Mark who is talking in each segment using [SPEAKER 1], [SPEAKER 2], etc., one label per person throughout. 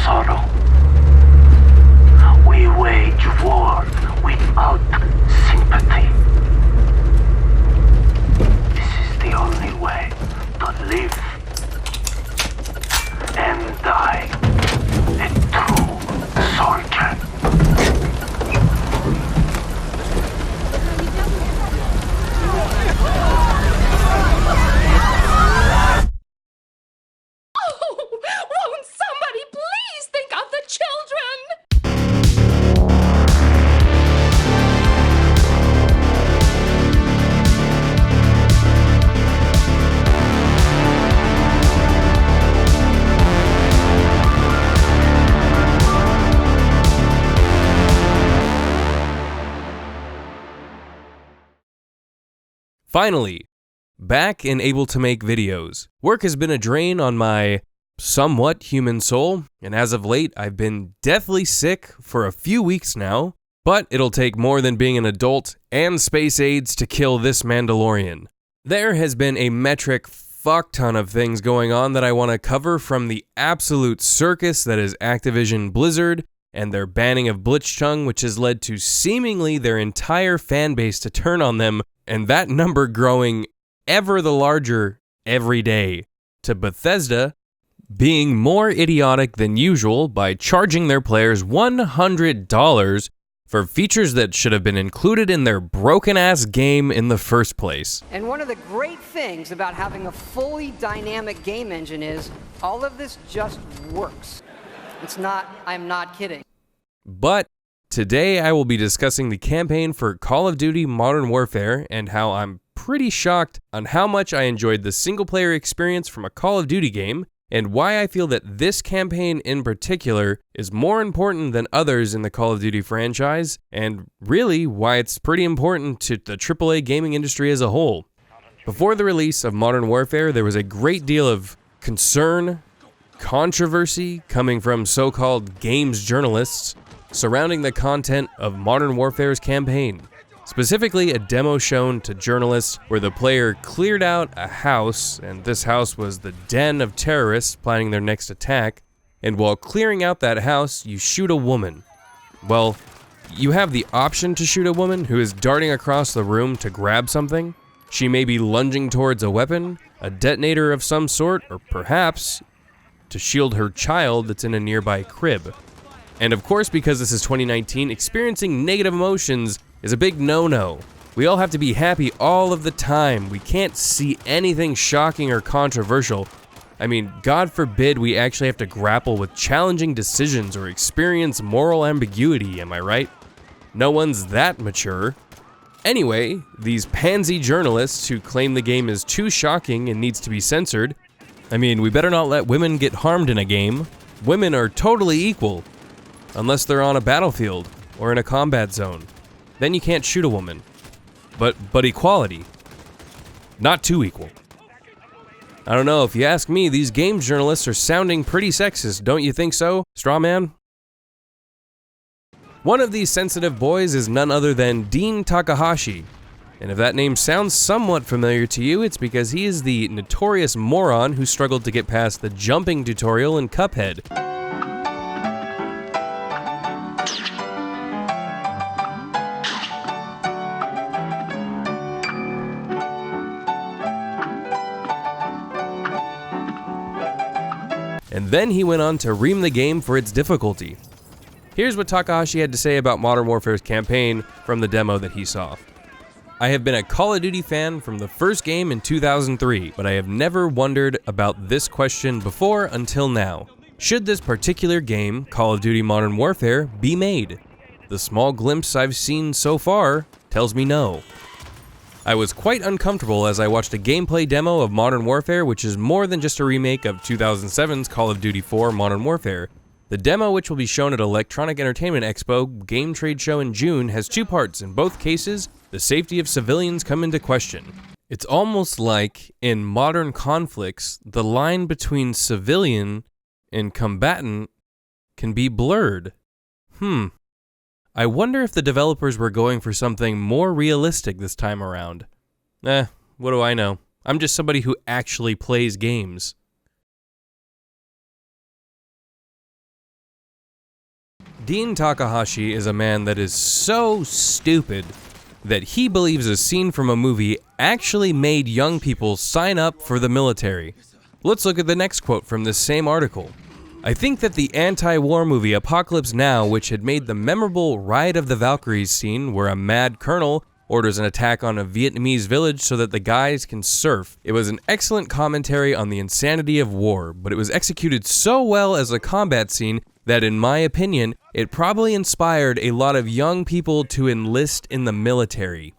[SPEAKER 1] sorrow. We wage war without sympathy. This is the only way to live and die a true soldier.
[SPEAKER 2] Won't somebody please think of the children?
[SPEAKER 3] Finally, back and able to make videos. Work has been a drain on my somewhat human soul, and as of late, I've been deathly sick for a few weeks now, but it'll take more than being an adult and space aids to kill this Mandalorian. There has been a metric fuck ton of things going on that I want to cover, from the absolute circus that is Activision Blizzard and their banning of Blitzchung, which has led to seemingly their entire fan base to turn on them, and that number growing ever the larger every day, to Bethesda being more idiotic than usual by charging their players $100 for features that should have been included in their broken-ass game in the first place.
[SPEAKER 4] And one of the great things about having a fully dynamic game engine is all of this just works. It's not, I'm not kidding.
[SPEAKER 3] But today I will be discussing the campaign for Call of Duty Modern Warfare and how I'm pretty shocked on how much I enjoyed the single-player experience from a Call of Duty game, and why I feel that this campaign in particular is more important than others in the Call of Duty franchise, and really why it's pretty important to the AAA gaming industry as a whole. Before the release of Modern Warfare, there was a great deal of concern, controversy coming from so-called games journalists surrounding the content of Modern Warfare's campaign. Specifically, a demo shown to journalists where the player cleared out a house, and this house was the den of terrorists planning their next attack, and while clearing out that house, you shoot a woman. Well, you have the option to shoot a woman who is darting across the room to grab something. She may be lunging towards a weapon, a detonator of some sort, or perhaps to shield her child that's in a nearby crib. And of course, because this is 2019, experiencing negative emotions is a big no-no. We all have to be happy all of the time. We can't see anything shocking or controversial. I mean, God forbid we actually have to grapple with challenging decisions or experience moral ambiguity, am I right? No one's that mature. Anyway, these pansy journalists who claim the game is too shocking and needs to be censored, I mean, we better not let women get harmed in a game. Women are totally equal, unless they're on a battlefield or in a combat zone. Then you can't shoot a woman. But equality. Not too equal. I don't know, if you ask me, these games journalists are sounding pretty sexist, don't you think so, Strawman? One of these sensitive boys is none other than Dean Takahashi. And if that name sounds somewhat familiar to you, it's because he is the notorious moron who struggled to get past the jumping tutorial in Cuphead. And then he went on to ream the game for its difficulty. Here's what Takahashi had to say about Modern Warfare's campaign from the demo that he saw. I have been a Call of Duty fan from the first game in 2003, but I have never wondered about this question before until now. Should this particular game, Call of Duty Modern Warfare, be made? The small glimpse I've seen so far tells me no. I was quite uncomfortable as I watched a gameplay demo of Modern Warfare, which is more than just a remake of 2007's Call of Duty 4 Modern Warfare. The demo, which will be shown at Electronic Entertainment Expo Game Trade Show in June, has two parts. In both cases, the safety of civilians come into question. It's almost like, in modern conflicts, the line between civilian and combatant can be blurred. I wonder if the developers were going for something more realistic this time around. What do I know? I'm just somebody who actually plays games. Dean Takahashi is a man that is so stupid that he believes a scene from a movie actually made young people sign up for the military. Let's look at the next quote from this same article. I think that the anti-war movie Apocalypse Now, which had made the memorable Ride of the Valkyries scene where a mad colonel orders an attack on a Vietnamese village so that the guys can surf. It was an excellent commentary on the insanity of war, but it was executed so well as a combat scene that, in my opinion, it probably inspired a lot of young people to enlist in the military.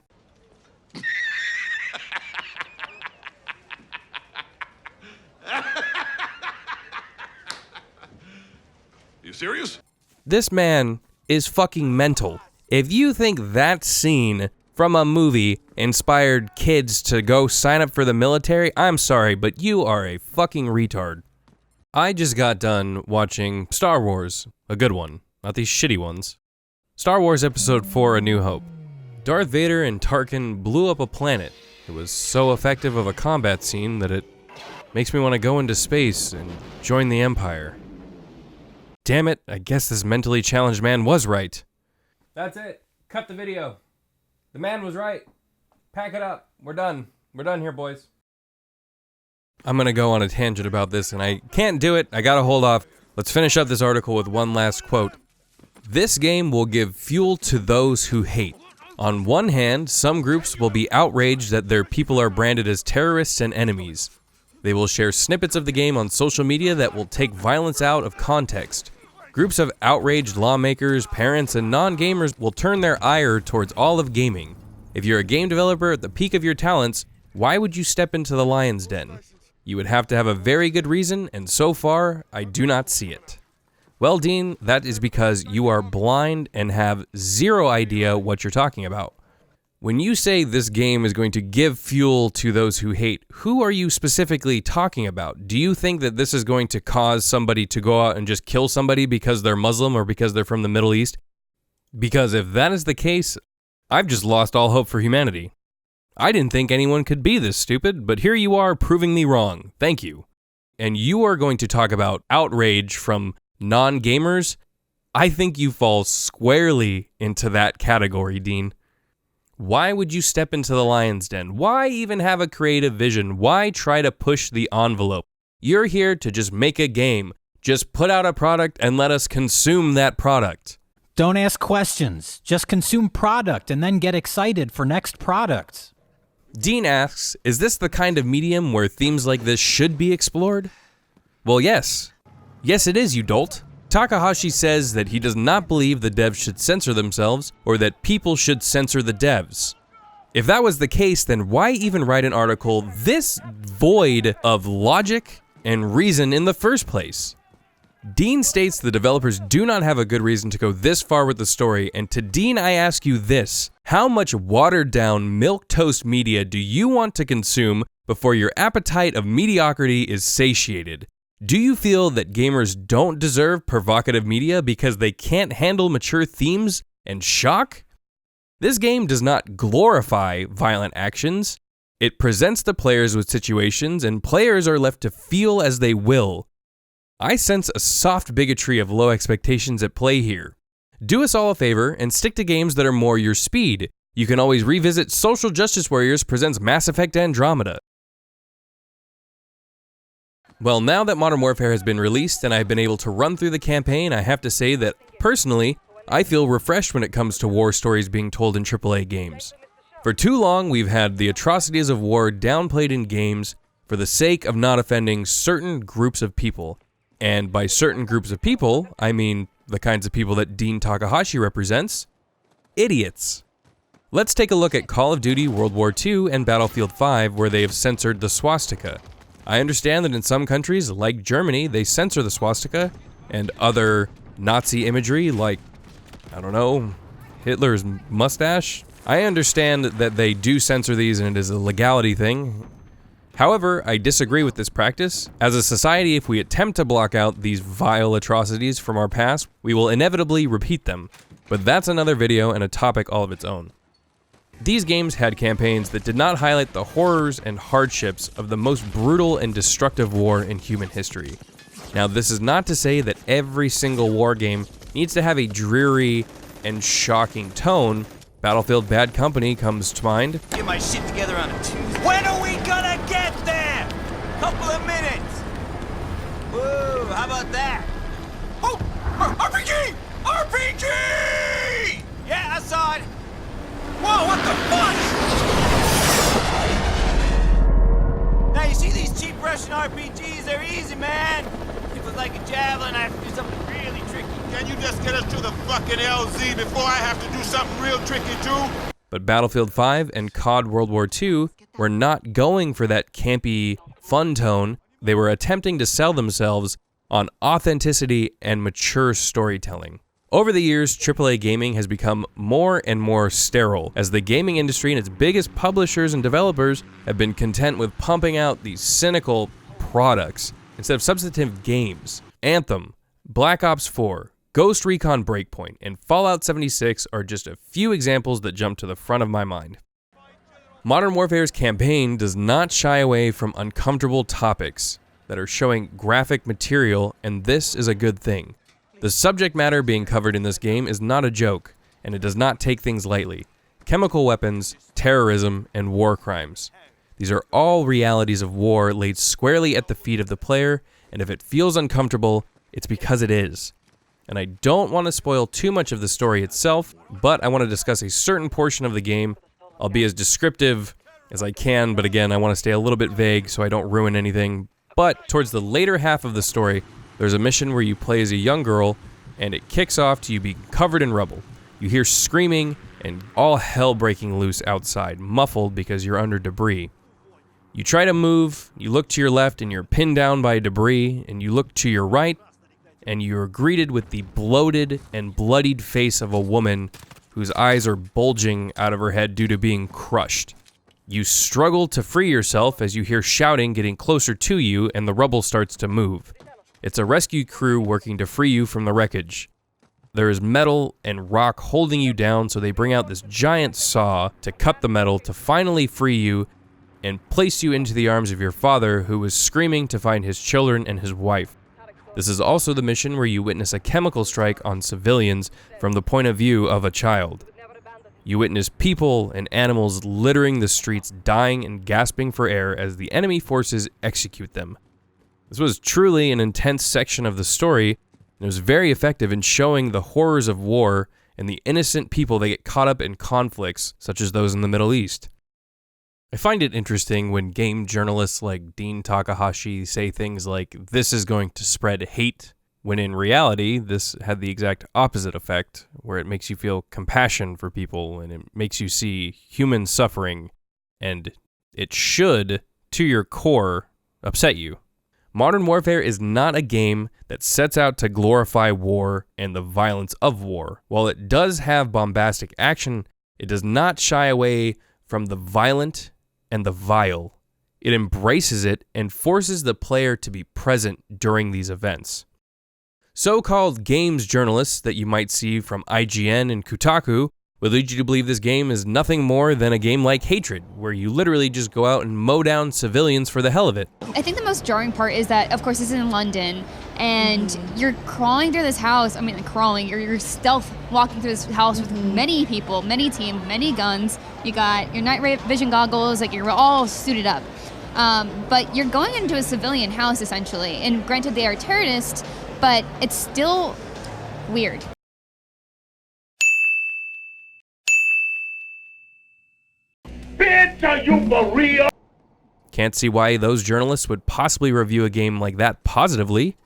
[SPEAKER 5] You serious?
[SPEAKER 3] This man is fucking mental. If you think that scene from a movie inspired kids to go sign up for the military, I'm sorry, but you are a fucking retard. I just got done watching Star Wars, a good one, not these shitty ones. Star Wars Episode 4: A New Hope. Darth Vader and Tarkin blew up a planet. It was so effective of a combat scene that it makes me want to go into space and join the Empire. Damn it, I guess this mentally challenged man was right. That's it. Cut the video. The man was right. Pack it up. We're done. We're done here, boys. I'm gonna go on a tangent about this, and I can't do it. I gotta hold off. Let's finish up this article with one last quote. This game will give fuel to those who hate. On one hand, some groups will be outraged that their people are branded as terrorists and enemies. They will share snippets of the game on social media that will take violence out of context. Groups of outraged lawmakers, parents, and non-gamers will turn their ire towards all of gaming. If you're a game developer at the peak of your talents, why would you step into the lion's den? You would have to have a very good reason, and so far, I do not see it. Well, Dean, that is because you are blind and have zero idea what you're talking about. When you say this game is going to give fuel to those who hate, who are you specifically talking about? Do you think that this is going to cause somebody to go out and just kill somebody because they're Muslim or because they're from the Middle East? Because if that is the case, I've just lost all hope for humanity. I didn't think anyone could be this stupid, but here you are proving me wrong. Thank you. And you are going to talk about outrage from non-gamers? I think you fall squarely into that category, Dean. Why would you step into the lion's den? Why even have a creative vision? Why try to push the envelope? You're here to just make a game. Just put out a product and let us consume that product.
[SPEAKER 6] Don't ask questions. Just consume product and then get excited for next products.
[SPEAKER 3] Dean asks, is this the kind of medium where themes like this should be explored? Well, yes. Yes, it is, you dolt. Takahashi says that he does not believe the devs should censor themselves or that people should censor the devs. If that was the case, then why even write an article this void of logic and reason in the first place? Dean states the developers do not have a good reason to go this far with the story, and to Dean I ask you this: how much watered down milquetoast media do you want to consume before your appetite of mediocrity is satiated? Do you feel that gamers don't deserve provocative media because they can't handle mature themes and shock? This game does not glorify violent actions. It presents the players with situations, and players are left to feel as they will. I sense a soft bigotry of low expectations at play here. Do us all a favor and stick to games that are more your speed. You can always revisit Social Justice Warriors presents Mass Effect Andromeda. Well, now that Modern Warfare has been released and I've been able to run through the campaign, I have to say that, personally, I feel refreshed when it comes to war stories being told in AAA games. For too long, we've had the atrocities of war downplayed in games for the sake of not offending certain groups of people. And by certain groups of people, I mean the kinds of people that Dean Takahashi represents: idiots. Let's take a look at Call of Duty World War II and Battlefield 5, where they have censored the swastika. I understand that in some countries, like Germany, they censor the swastika and other Nazi imagery like, I don't know, Hitler's mustache. I understand that they do censor these and it is a legality thing. However, I disagree with this practice. As a society, if we attempt to block out these vile atrocities from our past, we will inevitably repeat them. But that's another video and a topic all of its own. These games had campaigns that did not highlight the horrors and hardships of the most brutal and destructive war in human history. Now, this is not to say that every single war game needs to have a dreary and shocking tone, Battlefield Bad Company comes to mind.
[SPEAKER 7] Get my shit together on a Tuesday. When are we gonna get there? Couple of minutes. Woo, how about that? Oh, RPG! RPG! Yeah, I saw it. Whoa, what the fuck? Now you see these cheap Russian RPGs, they're easy, man. If it's like a javelin, I have to do something really tricky.
[SPEAKER 5] Can you just get us to the fucking LZ before I have to do something real tricky too?
[SPEAKER 3] But Battlefield 5 and COD World War II were not going for that campy, fun tone. They were attempting to sell themselves on authenticity and mature storytelling. Over the years, AAA gaming has become more and more sterile, as the gaming industry and its biggest publishers and developers have been content with pumping out these cynical products instead of substantive games. Anthem, Black Ops 4, Ghost Recon Breakpoint, and Fallout 76 are just a few examples that jump to the front of my mind. Modern Warfare's campaign does not shy away from uncomfortable topics that are showing graphic material, and this is a good thing. The subject matter being covered in this game is not a joke, and it does not take things lightly. Chemical weapons, terrorism, and war crimes. These are all realities of war laid squarely at the feet of the player, and if it feels uncomfortable, it's because it is. And I don't want to spoil too much of the story itself, but I want to discuss a certain portion of the game. I'll be as descriptive as I can, but again, I want to stay a little bit vague so I don't ruin anything. But towards the later half of the story, there's a mission where you play as a young girl, and it kicks off to you being covered in rubble. You hear screaming and all hell breaking loose outside, muffled because you're under debris. You try to move, you look to your left and you're pinned down by debris, and you look to your right and you're greeted with the bloated and bloodied face of a woman whose eyes are bulging out of her head due to being crushed. You struggle to free yourself as you hear shouting getting closer to you and the rubble starts to move. It's a rescue crew working to free you from the wreckage. There is metal and rock holding you down, so they bring out this giant saw to cut the metal to finally free you and place you into the arms of your father, who is screaming to find his children and his wife. This is also the mission where you witness a chemical strike on civilians from the point of view of a child. You witness people and animals littering the streets, dying and gasping for air as the enemy forces execute them. This was truly an intense section of the story, and it was very effective in showing the horrors of war and the innocent people that get caught up in conflicts such as those in the Middle East. I find it interesting when game journalists like Dean Takahashi say things like, "This is going to spread hate," when in reality, this had the exact opposite effect, where it makes you feel compassion for people and it makes you see human suffering, and it should, to your core, upset you. Modern Warfare is not a game that sets out to glorify war and the violence of war. While it does have bombastic action, it does not shy away from the violent and the vile. It embraces it and forces the player to be present during these events. So-called games journalists that you might see from IGN and Kotaku would lead you to believe this game is nothing more than a game like Hatred, where you literally just go out and mow down civilians for the hell of it.
[SPEAKER 8] I think the most jarring part is that, of course, this is in London, and you're crawling through this house. I mean, crawling, you're stealth walking through this house with many people, many teams, many guns. You got your night vision goggles, like you're all suited up. But you're going into a civilian house, essentially, and granted they are terrorists, but it's still weird.
[SPEAKER 1] Bitch, are you for real?
[SPEAKER 3] Can't see why those journalists would possibly review a game like that positively.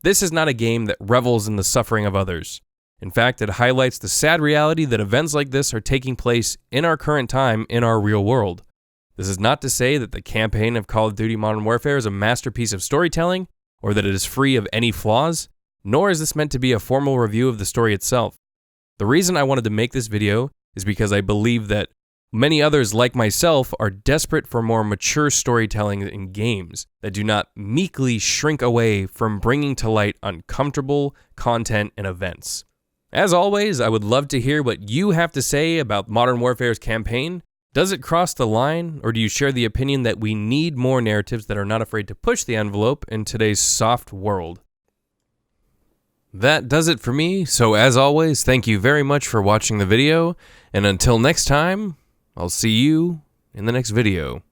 [SPEAKER 3] This is not a game that revels in the suffering of others. In fact, it highlights the sad reality that events like this are taking place in our current time in our real world. This is not to say that the campaign of Call of Duty Modern Warfare is a masterpiece of storytelling, or that it is free of any flaws, nor is this meant to be a formal review of the story itself. The reason I wanted to make this video is because I believe that many others like myself are desperate for more mature storytelling in games that do not meekly shrink away from bringing to light uncomfortable content and events. As always, I would love to hear what you have to say about Modern Warfare's campaign. Does it cross the line, or do you share the opinion that we need more narratives that are not afraid to push the envelope in today's soft world? That does it for me, so as always, thank you very much for watching the video, and until next time, I'll see you in the next video.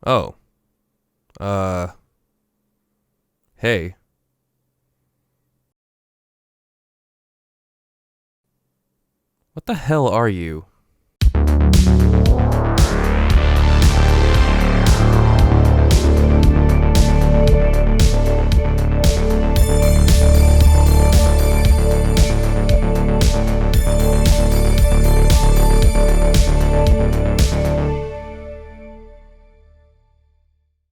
[SPEAKER 3] Oh. Hey. What the hell are you?